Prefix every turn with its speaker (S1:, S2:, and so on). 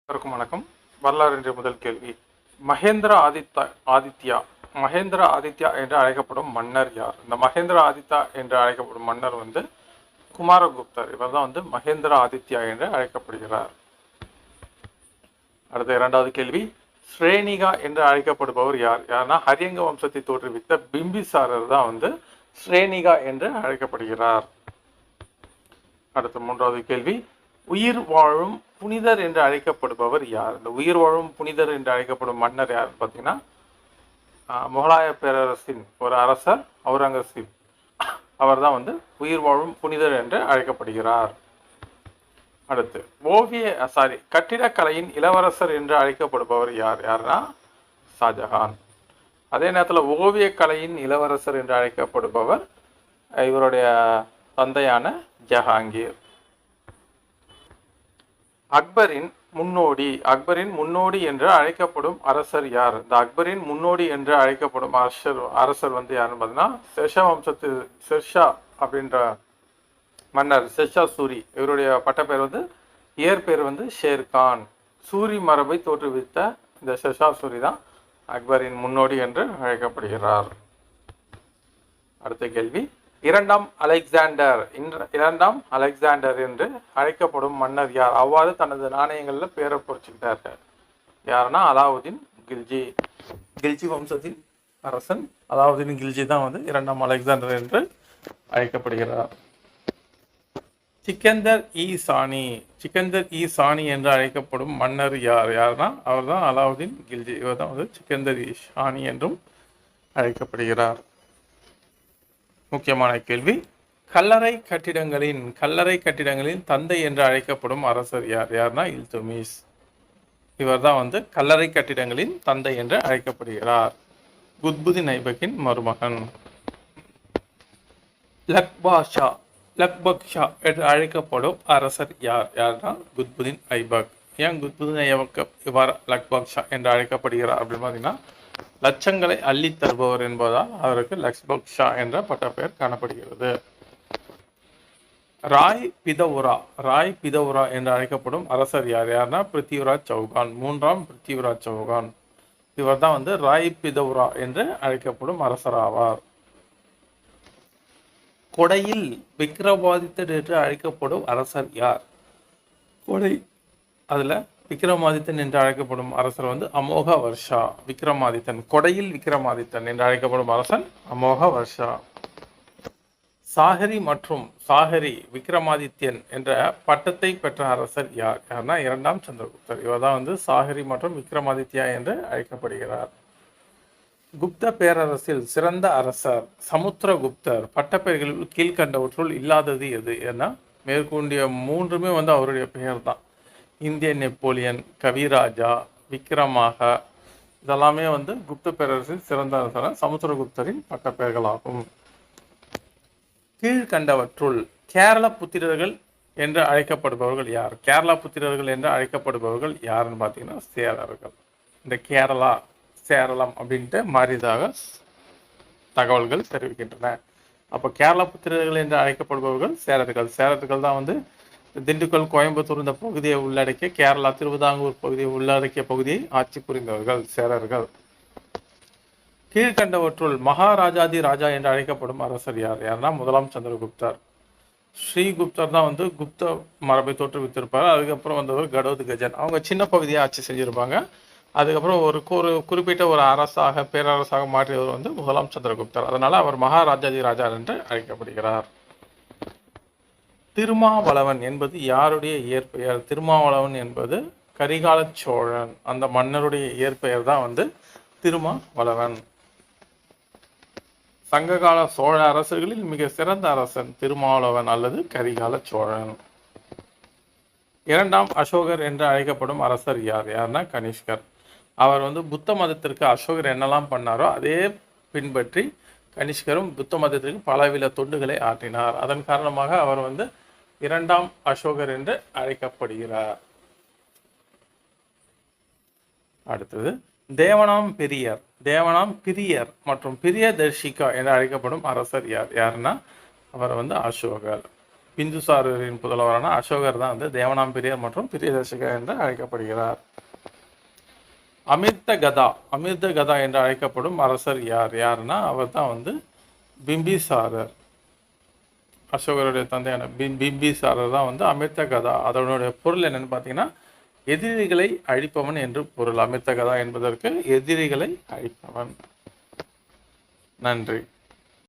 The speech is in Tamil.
S1: அனைவருக்கும் வணக்கம். வரலாறு என்ற முதல் கேள்வி. ஆதித்யா மகேந்திர ஆதித்யா என்று அழைக்கப்படும் மன்னர் யார்? இந்த மகேந்திர ஆதித்யா என்று அழைக்கப்படும் மன்னர் குமாரகுப்தர். இவர் தான் மகேந்திர ஆதித்யா என்று அழைக்கப்படுகிறார். அடுத்த இரண்டாவது கேள்வி. ஸ்ரேனிகா என்று அழைக்கப்படுபவர் யார்? யாருன்னா ஹரியங்க வம்சத்தை தோற்றுவித்த பிம்பிசாரர் தான் ஸ்ரேனிகா என்று அழைக்கப்படுகிறார். அடுத்த மூன்றாவது கேள்வி. உயிர் வாழும் புனிதர் என்று அழைக்கப்படுபவர் யார்? இந்த உயிர் வாழும் புனிதர் என்று அழைக்கப்படும் மன்னர் யார் பார்த்தீங்கன்னா முகலாய பேரரசின் ஒரு அரசர் அவுரங்கசீப். அவர் தான் உயிர் வாழும் புனிதர் என்று அழைக்கப்படுகிறார். அடுத்து கட்டிடக்கலையின் இளவரசர் என்று அழைக்கப்படுபவர் யார்? யாருன்னா ஷாஜஹான். அதே நேரத்தில் ஓவியக்கலையின் இளவரசர் என்று அழைக்கப்படுபவர் இவருடைய தந்தையான ஜஹாங்கீர். அக்பரின் முன்னோடி என்று அழைக்கப்படும் அரசர் யார்? இந்த அக்பரின் முன்னோடி என்று அழைக்கப்படும் அரசர் யாருன்னு பார்த்தீங்கன்னா ஷெர்ஷா வம்சத்து ஷெர்ஷா அப்படின்ற மன்னர் ஷெர்ஷா சூரி. இவருடைய பட்டப்பேர் இயற்பேர் ஷேர்கான். சூரி மரபை தோற்றுவித்த இந்த ஷெர்ஷா சூரி தான் அக்பரின் முன்னோடி என்று அழைக்கப்படுகிறார். அடுத்த கேள்வி. இரண்டாம் அலெக்சாண்டர் என்று அழைக்கப்படும் மன்னர் யார்? அவ்வாறு தனது நாணயங்களில் பேரை பொறிச்சுக்கிட்டார். யாருன்னா அலாவுதீன் கில்ஜி வம்சத்தின் அரசன் அலாவுதீன் கில்ஜி தான் இரண்டாம் அலெக்சாண்டர் என்று அழைக்கப்படுகிறார். சிக்கந்தர் இ சாணி என்று அழைக்கப்படும் மன்னர் யார்? யாருன்னா அவர் தான் அலாவுதீன் கில்ஜி. இவர் தான் சிக்கந்தர் இ சாணி என்றும் அழைக்கப்படுகிறார். முக்கியமான கேள்வி. கல்லறை கட்டிடங்களின் தந்தை என்று அழைக்கப்படும் அரசர் யார்? யார்னா இல்துமிஸ். இவர் தான் கல்லறை கட்டிடங்களின் தந்தை என்று அழைக்கப்படுகிறார். குத்புதீன் ஐபக்கின் மருமகன். லக்பக்ஷா என்று அழைக்கப்படும் அரசர் யார்? யார்னா குத்புதீன் ஐபக். ஏன் குத்புதீன் ஐபக் இவ்வாறு லக்பக்ஷா என்று அழைக்கப்படுகிறார் அப்படின்னு பார்த்தீங்கன்னா லட்சங்களை அள்ளி தருபவர் என்பதால் அவருக்கு லக்பக்ஷா என்ற பட்டப்பெயர் காணப்படுகிறது. ராய் பிதவுரா என்று அழைக்கப்படும் அரசர் யார்? யார்னா பிருத்திவிராஜ் சௌகான். மூன்றாம் பிருத்திவிராஜ் சௌகான். இவர் தான் ராய் பிதவுரா என்று அழைக்கப்படும் அரசர் ஆவார். கொடையில் விக்ரமாதித்தன் என்று அழைக்கப்படும் அரசர் யார்? அதுல விக்ரமாதித்தன் என்று அழைக்கப்படும் அரசர் அமோக வர்ஷா. கொடையில் விக்ரமாதித்தன் என்று அழைக்கப்படும் அரசன் அமோக வர்ஷா. சாகரி விக்ரமாதித்யன் என்ற பட்டத்தை பெற்ற அரசர் யார்? யார்னா இரண்டாம் சந்திரகுப்தர். இவர் தான் சாகரி மற்றும் விக்ரமாதித்யா என்று அழைக்கப்படுகிறார். குப்த பேரரசில் சிறந்த அரசர் சமுத்திரகுப்தர். பட்டப்பெயர்களில் கீழ்கண்டவற்றுள் இல்லாதது எது? ஏன்னா மேற்கொண்டிய மூன்றுமே அவருடைய பெயர் தான். இந்திய நெப்போலியன், கவிராஜா, விக்ரமாக இதெல்லாமே குப்த பேரரசின் சிறந்த அரசர் சமுத்திரகுப்தரின் பட்டப்பெயர்களாகும். கீழ்கண்டவற்றுள் கேரள புத்திரர்கள் என்று அழைக்கப்படுபவர்கள் யார்? கேரளா புத்திரர்கள் என்று அழைக்கப்படுபவர்கள் யாருன்னு பார்த்தீங்கன்னா சேரர்கள். இந்த சேரளம் அப்படின்ட்டு மாறியதாக தகவல்கள் தெரிவிக்கின்றன. அப்போ கேரளா புத்திரர்கள் என்று அழைக்கப்படுபவர்கள் சேரர்கள் தான் திண்டுக்கல், கோயம்புத்தூர் இந்த பகுதியை உள்ளடக்கிய கேரளா, திருவிதாங்கூர் பகுதியை உள்ளடக்கிய பகுதியை ஆட்சி புரிந்தவர்கள் சேரர்கள். கீழ்கண்டவற்றுள் மகாராஜாதி ராஜா என்று அழைக்கப்படும் அரசர் யார்? யாருன்னா முதலாம் சந்திரகுப்தர். ஸ்ரீகுப்தர் தான் குப்த மரபை தோற்றுவித்திருப்பார். அதுக்கப்புறம் வந்தவர் கடோத் கஜன். அவங்க சின்ன பகுதியை ஆட்சி செஞ்சிருப்பாங்க. அதுக்கப்புறம் ஒரு குறிப்பிட்ட ஒரு பேரரசாக மாற்றியவர் முதலாம் சந்திரகுப்தர். அதனால அவர் மகாராஜாதி ராஜா என்று அழைக்கப்படுகிறார். திருமாவளவன் என்பது யாருடைய இயற்பெயர்? திருமாவளவன் என்பது கரிகால சோழன். அந்த மன்னருடைய இயற்பெயர் தான் திருமாவளவன். சங்ககால சோழ அரசர்களில் மிக சிறந்த அரசன் திருமாவளவன் அல்லது கரிகால சோழன். இரண்டாம் அசோகர் என்று அழைக்கப்படும் அரசர் யார்? யார்னா கனிஷ்கர். அவர் புத்த மதத்திற்கு அசோகர் என்னெல்லாம் பண்ணாரோ அதே பின்பற்றி கனிஷ்கரும் புத்த மதத்திற்கு பலவித தொண்டுகளை ஆற்றினார். அதன் காரணமாக அவர் இரண்டாம் அசோகர் என்று அழைக்கப்படுகிறார். அடுத்தது தேவனாம் பிரியர் மற்றும் பிரியதர்ஷிகா என்று அழைக்கப்படும் அரசர் யார்? யாருன்னா அவர் அசோகர். பிந்துசாரரின் புதல்வரான அசோகர் தான் வந்து தேவனாம்பிரியர் மற்றும் பிரியதர்ஷிகர் என்று அழைக்கப்படுகிறார். அமிர்த கதா என்று அழைக்கப்படும் அரசர் யாருன்னா அவர் தான் வந்து பிம்பிசாரர். அசோகருடைய தந்தையான பிம்பிசாரர் தான் வந்து அமிர்த கதா. அதனுடைய பொருள் என்னன்னு பார்த்தீங்கன்னா எதிரிகளை அழிப்பவன் என்று பொருள். அமிர்த கதா என்பதற்கு எதிரிகளை அழிப்பவன். நன்றி.